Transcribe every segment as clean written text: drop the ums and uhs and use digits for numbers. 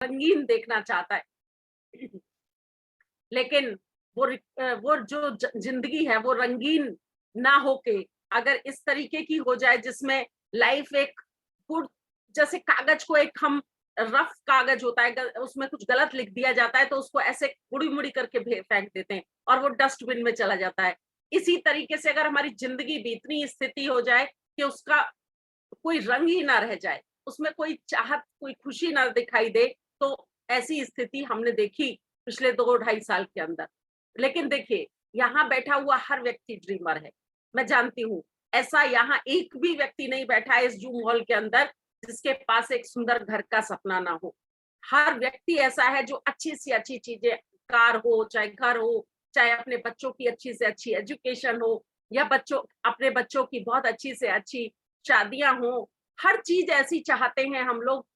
रंगीन देखना चाहता है। लेकिन वो जो जिंदगी है वो रंगीन ना होके अगर इस तरीके की हो जाए जिसमें लाइफ एक गुड, जैसे कागज को एक हम रफ कागज होता है, उसमें कुछ गलत लिख दिया जाता है तो उसको ऐसे मुड़ी मुड़ी करके फेंक देते हैं और वो डस्टबिन में चला जाता है। इसी तरीके से अगर हमारी जिंदगी भी इतनी स्थिति हो जाए कि उसका कोई रंग ही ना रह जाए, उसमें कोई चाहत, कोई खुशी ना दिखाई दे, तो ऐसी स्थिति हमने देखी पिछले 2 ढाई साल के अंदर। लेकिन देखिए, यहाँ बैठा हुआ हर व्यक्ति ड्रीमर है। मैं जानती हूँ, ऐसा यहाँ एक भी व्यक्ति नहीं बैठा है इस जूम हॉल के अंदर जिसके पास एक सुंदर घर का सपना ना हो। हर व्यक्ति ऐसा है जो अच्छी से अच्छी चीजें, कार हो, चाहे घर हो, चाहे अपने बच्चों की अच्छी से अच्छी एजुकेशन हो, या अपने बच्चों की बहुत अच्छी से अच्छी शादियां हो, हर चीज ऐसी चाहते हैं हम लोग।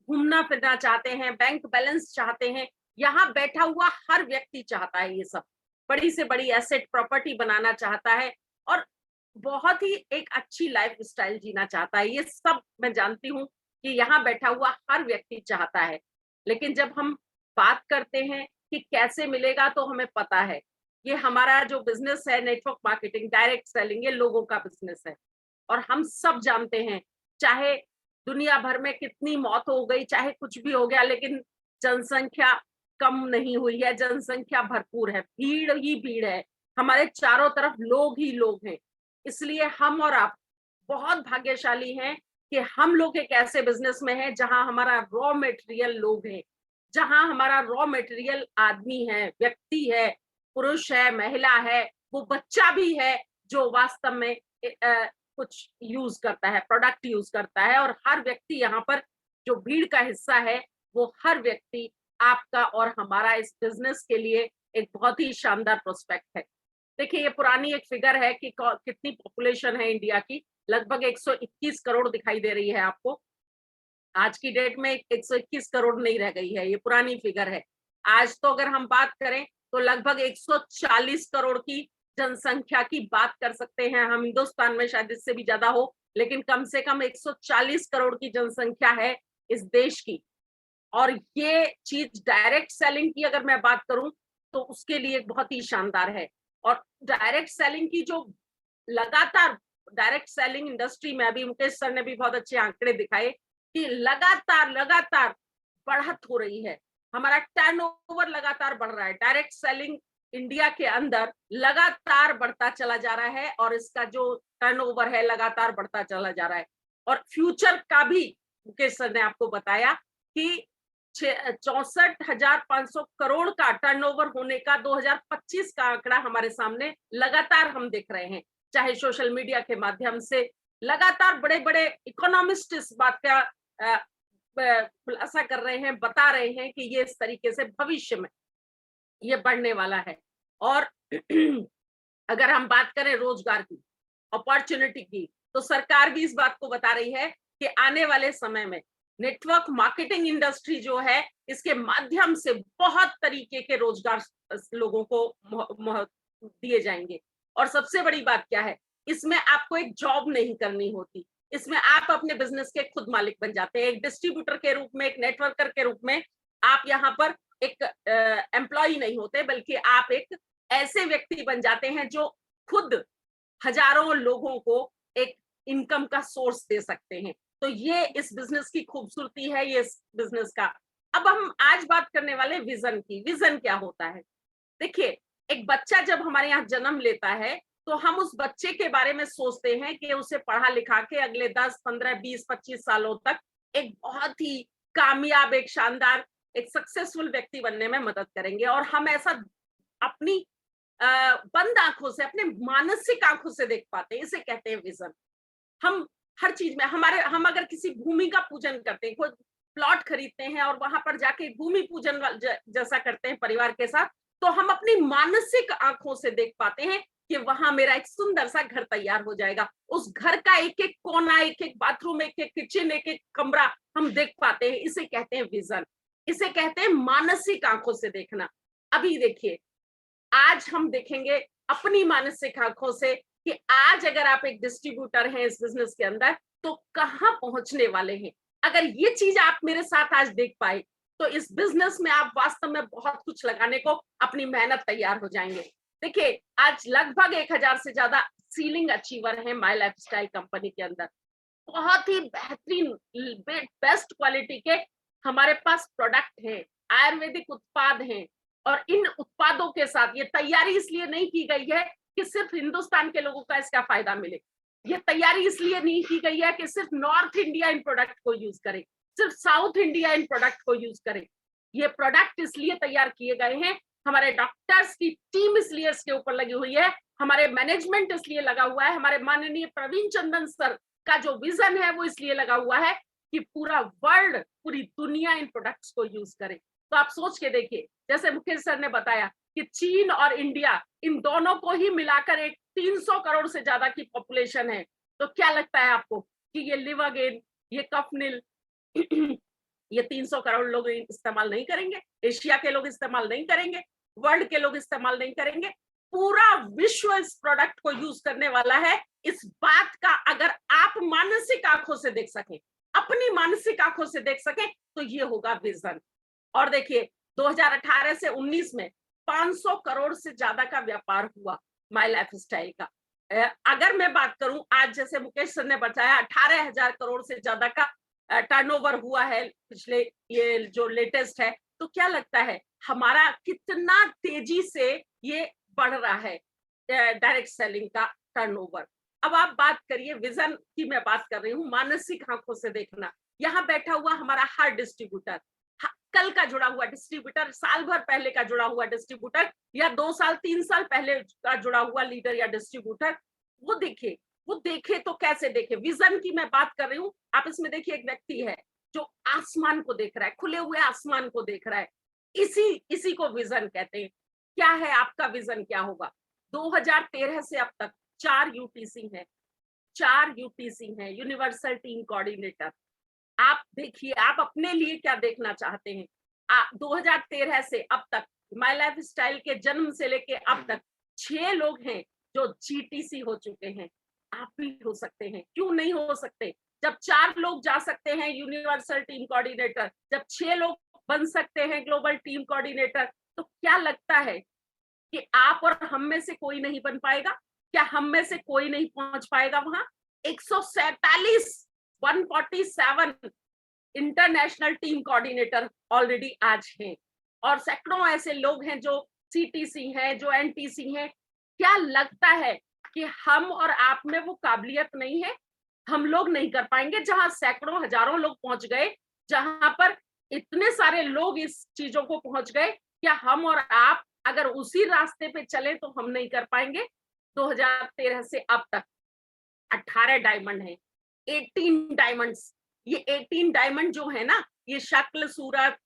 घूमना फिरना चाहते हैं, बैंक बैलेंस चाहते हैं। यहाँ बैठा हुआ हर व्यक्ति चाहता है ये सब, बड़ी से बड़ी एसेट प्रॉपर्टी बनाना चाहता है और बहुत ही एक अच्छी लाइफ स्टाइल जीना चाहता है। ये सब मैं जानती हूँ कि यहाँ बैठा हुआ हर व्यक्ति चाहता है। लेकिन जब हम बात करते हैं कि कैसे मिलेगा, तो हमें पता है ये हमारा जो बिजनेस है, नेटवर्क मार्केटिंग, डायरेक्ट सेलिंग, ये लोगों का बिजनेस है। और हम सब जानते हैं, चाहे दुनिया भर में कितनी मौत हो गई, चाहे कुछ भी हो गया, लेकिन जनसंख्या कम नहीं हुई है, जनसंख्या भरपूर है, भीड़ ही भीड़ है, हमारे चारों तरफ लोग ही लोग हैं। इसलिए हम और आप बहुत भाग्यशाली हैं कि हम लोग एक ऐसे बिजनेस में हैं जहां हमारा रॉ मटेरियल लोग हैं, जहां हमारा रॉ मटेरियल आदमी है, व्यक्ति है, पुरुष है, महिला है, वो बच्चा भी है जो वास्तव में कुछ यूज करता है, प्रोडक्ट यूज करता है। और हर व्यक्ति यहाँ पर जो भीड़ का हिस्सा है, वो हर व्यक्ति आपका और हमारा इस बिजनेस के लिए एक बहुत ही शानदार प्रोस्पेक्ट है। देखिए, ये पुरानी एक फिगर है कि कितनी पॉपुलेशन है इंडिया की, लगभग 121 करोड़ दिखाई दे रही है आपको। आज की डेट में 121 करोड़ नहीं रह गई है, ये पुरानी फिगर है। आज तो अगर हम बात करें तो लगभग 140 करोड़ की जनसंख्या की बात कर सकते हैं हम। हिंदुस्तान में शायद इससे भी ज्यादा हो, लेकिन कम से कम 140 करोड़ की जनसंख्या है इस देश की। और ये चीज डायरेक्ट सेलिंग की अगर मैं बात करूं तो उसके लिए बहुत ही शानदार है। और डायरेक्ट सेलिंग की जो लगातार, डायरेक्ट सेलिंग इंडस्ट्री में अभी मुकेश सर ने भी बहुत अच्छे आंकड़े दिखाए कि लगातार लगातार बढ़त हो रही है, हमारा टर्नओवर लगातार बढ़ रहा है। डायरेक्ट सेलिंग इंडिया के अंदर लगातार बढ़ता चला जा रहा है और इसका जो टर्नओवर है लगातार बढ़ता चला जा रहा है। और फ्यूचर का भी मुकेश सर ने आपको बताया कि 64,500 करोड़ का टर्नओवर होने का 2025 का आंकड़ा हमारे सामने लगातार हम देख रहे हैं। चाहे सोशल मीडिया के माध्यम से लगातार बड़े बड़े इकोनॉमिस्ट इस बात का खुलासा कर रहे हैं, बता रहे हैं कि ये इस तरीके से भविष्य में ये बढ़ने वाला है। और अगर हम बात करें रोजगार की, अपॉर्चुनिटी की, तो सरकार भी इस बात को बता रही है कि आने वाले समय में नेटवर्क मार्केटिंग इंडस्ट्री जो है, इसके माध्यम से बहुत तरीके के रोजगार लोगों को दिए जाएंगे। और सबसे बड़ी बात क्या है, इसमें आपको एक जॉब नहीं करनी होती, इसमें आप अपने बिजनेस के खुद मालिक बन जाते हैं। एक डिस्ट्रीब्यूटर के रूप में, एक नेटवर्कर के रूप में आप यहाँ पर एक एम्प्लॉय नहीं होते, बल्कि आप एक ऐसे व्यक्ति बन जाते हैं जो खुद हजारों लोगों को एक इनकम का सोर्स दे सकते हैं। तो ये इस बिजनेस की खूबसूरती है, ये इस बिजनेस का। अब हम आज बात करने वाले विजन की। विजन क्या होता है? देखिए, एक बच्चा जब हमारे यहाँ जन्म लेता है तो हम उस बच्चे के बारे में सोचते हैं कि उसे पढ़ा लिखा के अगले 10, 15, 20, 25 सालों तक एक बहुत ही कामयाब, एक शानदार, एक सक्सेसफुल व्यक्ति बनने में मदद करेंगे। और हम ऐसा अपनी बंद आंखों से, अपने मानसिक आंखों से देख पाते हैं, इसे कहते हैं विजन। हम हर चीज में हम अगर किसी भूमि का पूजन करते हैं, कोई प्लॉट खरीदते हैं और वहां पर जाके भूमि पूजन जैसा करते हैं परिवार के साथ, तो हम अपनी मानसिक आंखों से देख पाते हैं कि वहां मेरा एक सुंदर सा घर तैयार हो जाएगा। उस घर का एक एक कोना, एक एक बाथरूम, एक एक किचन, एक एक कमरा हम देख पाते हैं। इसे कहते हैं विजन, इसे कहते हैं मानसिक आंखों से देखना। अभी देखिए, आज हम देखेंगे अपनी मानसिक आंखों से कि आज अगर आप एक डिस्ट्रीब्यूटर हैं इस बिजनेस के अंदर, तो कहां पहुंचने वाले हैं। अगर ये चीज आप मेरे साथ आज देख पाए तो इस बिजनेस में आप वास्तव में बहुत कुछ लगाने को अपनी मेहनत तैयार हो जाएंगे। देखिए, आज लगभग 1000 से ज्यादा सीलिंग अचीवर हैं माई लाइफस्टाइल कंपनी के अंदर। बहुत ही बेहतरीन बेस्ट क्वालिटी के हमारे पास प्रोडक्ट हैं, आयुर्वेदिक उत्पाद हैं, और इन उत्पादों के साथ ये तैयारी इसलिए नहीं की गई है कि सिर्फ हिंदुस्तान के लोगों का इसका फायदा मिले। ये तैयारी इसलिए नहीं की गई है कि सिर्फ नॉर्थ इंडिया इन प्रोडक्ट को यूज करे, सिर्फ साउथ इंडिया इन प्रोडक्ट को यूज करे। ये प्रोडक्ट इसलिए तैयार किए गए हैं, हमारे डॉक्टर्स की टीम इसलिए इसके ऊपर लगी हुई है, हमारे मैनेजमेंट इसलिए लगा हुआ है, हमारे माननीय प्रवीण चंदन सर का जो विजन है वो इसलिए लगा हुआ है कि पूरा वर्ल्ड, पूरी दुनिया इन प्रोडक्ट्स को यूज करे। तो आप सोच के देखिए, जैसे मुकेश सर ने बताया कि चीन और इंडिया इन दोनों को ही मिलाकर एक 300 करोड़ से ज्यादा की पॉपुलेशन है। तो क्या लगता है आपको कि ये लिव अगेन, ये कफनिल ये 300 करोड़ लोग इस्तेमाल नहीं करेंगे? एशिया के लोग इस्तेमाल नहीं करेंगे? वर्ल्ड के लोग इस्तेमाल नहीं करेंगे? पूरा विश्व इस प्रोडक्ट को यूज करने वाला है। इस बात का अगर आप मानसिक आंखों से देख सकें, अपनी मानसिक आंखों से देख सकें, तो ये होगा विजन। और देखिए, 2018 से 19 में 500 करोड़ से ज्यादा का व्यापार हुआ माई लाइफस्टाइल का। अगर मैं बात करूं, आज जैसे मुकेश सर ने बताया 18,000 करोड़ से ज्यादा का टर्नओवर हुआ है पिछले, ये जो लेटेस्ट है। तो क्या लगता है हमारा कितना तेजी से ये बढ़ रहा है डायरेक्ट सेलिंग का टर्नओवर। अब आप बात करिए विजन की, मैं बात कर रही हूँ मानसिक आंखों से देखना। यहाँ बैठा हुआ हमारा हर डिस्ट्रीब्यूटर, कल का जुड़ा हुआ डिस्ट्रीब्यूटर, साल भर पहले का जुड़ा हुआ डिस्ट्रीब्यूटर, या 2 साल 3 साल पहले का जुड़ा हुआ लीडर या डिस्ट्रीब्यूटर, वो देखे तो कैसे देखे। विजन की मैं बात कर रही हूँ। आप इसमें देखिए, एक व्यक्ति है जो आसमान को देख रहा है, खुले हुए आसमान को देख रहा है। इसी को विजन कहते हैं। क्या है आपका विजन, क्या होगा? 2013 से अब तक 4 यूटीसी हैं, 4 यूटीसी हैं, यूनिवर्सल टीम कोऑर्डिनेटर। आप देखिए, आप अपने लिए क्या देखना चाहते हैं? 2013 से अब तक माई लाइफ स्टाइल के जन्म से लेके अब तक 6 लोग हैं जो जीटीसी हो चुके हैं। आप भी हो सकते हैं, क्यों नहीं हो सकते? जब 4 लोग जा सकते हैं यूनिवर्सल टीम कोऑर्डिनेटर, जब 6 लोग बन सकते हैं ग्लोबल टीम कोऑर्डिनेटर, तो क्या लगता है कि आप और हम में से कोई नहीं बन पाएगा? क्या हम में से कोई नहीं पहुंच पाएगा वहां? 147 इंटरनेशनल टीम कोऑर्डिनेटर ऑलरेडी आज हैं, और सैकड़ों ऐसे लोग हैं जो सीटीसी हैं, जो एनटीसी हैं। क्या लगता है कि हम और आप में वो काबिलियत नहीं है? हम लोग नहीं कर पाएंगे? जहां सैकड़ों हजारों लोग पहुंच गए, जहां पर इतने सारे लोग इस चीजों को पहुंच गए, क्या हम और आप अगर उसी रास्ते पे चले तो हम नहीं कर पाएंगे? 2013 से अब तक 18 डायमंड है, 18 डायमंड्स। ये 18 डायमंड जो है ना, ये शक्ल सूरत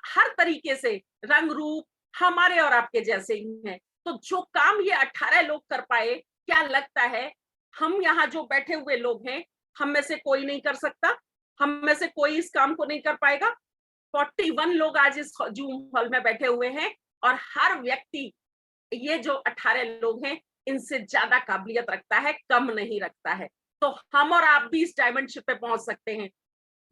हर तरीके से, रंग रूप हमारे और आपके जैसे ही हैं। तो जो काम ये 18 लोग कर पाए, क्या लगता है हम यहाँ जो बैठे हुए लोग हैं, हम में से कोई नहीं कर सकता? हम में से कोई इस काम को नहीं कर पाएगा? 41 लोग आज इस जूम हॉल में बैठे हुए हैं, और हर व्यक्ति, ये जो 18 लोग हैं, इनसे ज्यादा काबिलियत रखता है, कम नहीं रखता है। तो हम और आप भी इस डायमंडशिप पे पहुंच सकते हैं।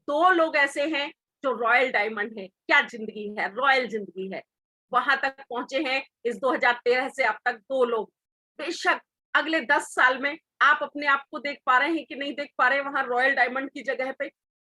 2 लोग ऐसे हैं जो रॉयल डायमंड है। क्या जिंदगी है, रॉयल जिंदगी है। वहां तक पहुंचे हैं इस 2013 से अब तक 2 लोग। बेशक अगले 10 साल में आप अपने आप को देख पा रहे हैं कि नहीं देख पा रहे वहां रॉयल डायमंड की जगह पे?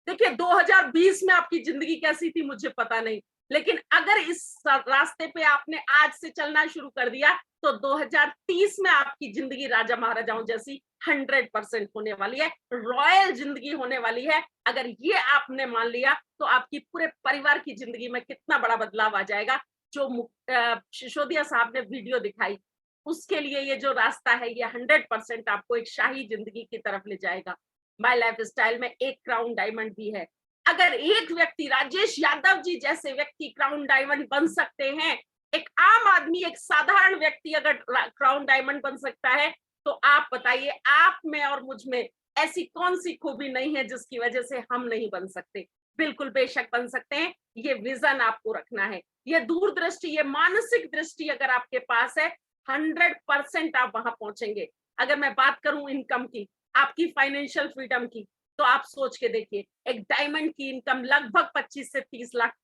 देखिए, 2020 में आपकी जिंदगी कैसी थी मुझे पता नहीं, लेकिन अगर इस रास्ते पे आपने आज से चलना शुरू कर दिया, तो 2030 में आपकी जिंदगी राजा महाराजाओं जैसी 100% होने वाली है, रॉयल जिंदगी होने वाली है। अगर ये आपने मान लिया, तो आपकी पूरे परिवार की जिंदगी में कितना बड़ा बदलाव आ जाएगा। जो सिसोदिया साहब ने वीडियो दिखाई, उसके लिए ये जो रास्ता है, ये 100% आपको एक शाही जिंदगी की तरफ ले जाएगा। माई लाइफ स्टाइल में एक क्राउन डायमंड भी है। अगर एक व्यक्ति, राजेश यादव जी जैसे व्यक्ति क्राउन डायमंड बन सकते हैं, एक आम आदमी, एक साधारण व्यक्ति अगर क्राउन डायमंड बन सकता है, तो आप बताइए, आप में और मुझ में ऐसी कौन सी खूबी नहीं है जिसकी वजह से हम नहीं बन सकते? बिल्कुल बेशक बन सकते हैं। ये विजन आपको रखना है, ये दूरदृष्टि, ये मानसिक दृष्टि अगर आपके पास है, 100% आप वहां पहुंचेंगे। अगर मैं बात करूं इनकम की, आपकी फाइनेंशियल फ्रीडम की, तो आप सोच के देखिए, एक डायमंड की इनकम लगभग 25 से 30 लाख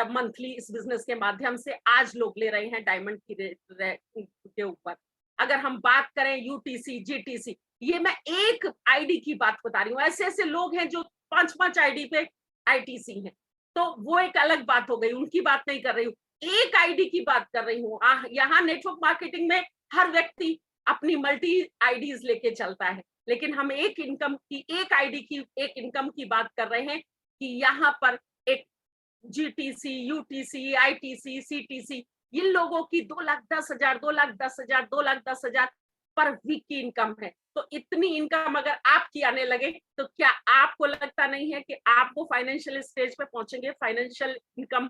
मंथली इस बिजनेस के माध्यम से आज लोग ले रहे हैं डायमंड की के ऊपर। अगर हम बात करें यूटीसी, जीटीसी, ये मैं एक आईडी की बात बता रही हूँ। ऐसे ऐसे लोग हैं जो 5-5 आईडी पे आईटीसी हैं, तो वो एक अलग बात हो गई, उनकी बात नहीं कर रही हूँ। एक आईडी की बात कर रही हूँ। यहाँ नेटवर्क मार्केटिंग में हर व्यक्ति अपनी मल्टी आईडीज लेके चलता है, लेकिन हम एक इनकम की, एक आईडी की एक इनकम की बात कर रहे हैं कि यहाँ पर एक जीटीसी, यूटीसी, आईटीसी, सीटीसी, इन लोगों की 2,10,000, 2,10,000, 2,10,000 पर वीक की इनकम है। तो इतनी इनकम अगर आपकी आने लगे तो क्या आपको लगता नहीं है कि आप वो फाइनेंशियल स्टेज पे पहुंचेंगे, फाइनेंशियल इनकम,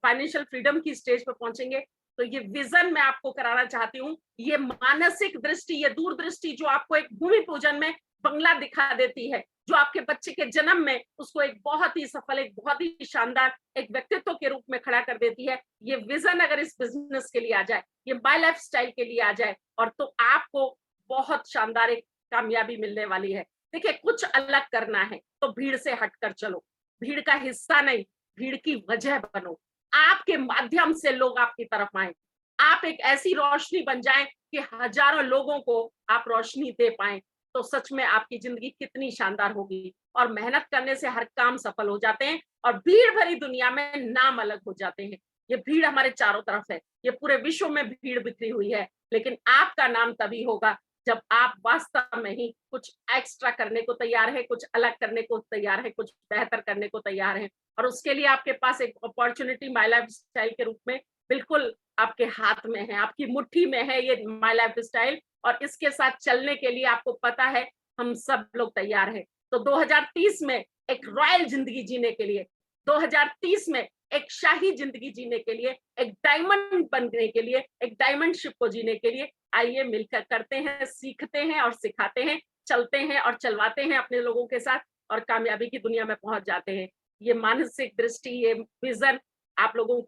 फाइनेंशियल फ्रीडम की स्टेज पे पहुंचेंगे? तो ये विजन मैं आपको कराना चाहती हूँ, ये मानसिक दृष्टि, ये दूरदृष्टि जो आपको एक भूमि पूजन में बंगला दिखा देती है, जो आपके बच्चे के जन्म में उसको एक बहुत ही सफल, एक बहुत ही शानदार एक व्यक्तित्व के रूप में खड़ा कर देती है, ये विजन अगर इस बिजनेस के लिए आ जाए, ये माय लाइफ स्टाइल के लिए आ जाए, और तो आपको बहुत शानदार एक कामयाबी मिलने वाली है। देखिए, कुछ अलग करना है तो भीड़ से हटकर चलो, भीड़ का हिस्सा नहीं, भीड़ की वजह बनो। आपके माध्यम से लोग आपकी तरफ आए, आप एक ऐसी रोशनी बन जाएं कि हजारों लोगों को आप रोशनी दे पाए, तो सच में आपकी जिंदगी कितनी शानदार होगी। और मेहनत करने से हर काम सफल हो जाते हैं, और भीड़ भरी दुनिया में नाम अलग हो जाते हैं। ये भीड़ हमारे चारों तरफ है, ये पूरे विश्व में भीड़ बिखरी हुई है, लेकिन आपका नाम तभी होगा जब आप वास्तव में ही कुछ एक्स्ट्रा करने को तैयार है, कुछ अलग करने को तैयार है, कुछ बेहतर करने को तैयार है। और उसके लिए आपके पास एक अपॉर्चुनिटी माय लाइफ स्टाइल के रूप में बिल्कुल आपके हाथ में है, आपकी मुट्ठी में है ये माय लाइफ स्टाइल, और इसके साथ चलने के लिए आपको पता है हम सब लोग तैयार हैं। तो 2030 में एक रॉयल जिंदगी जीने के लिए, 2030 में एक शाही जिंदगी जीने के लिए, एक डायमंड बनने के लिए, एक डायमंड शिप को जीने के लिए आइए मिलकर करते हैं, सीखते हैं और सिखाते हैं, चलते हैं और चलवाते हैं अपने लोगों के साथ, और कामयाबी की दुनिया में पहुंच जाते हैं। ये मानसिक दृष्टि, ये विजन आप लोगों को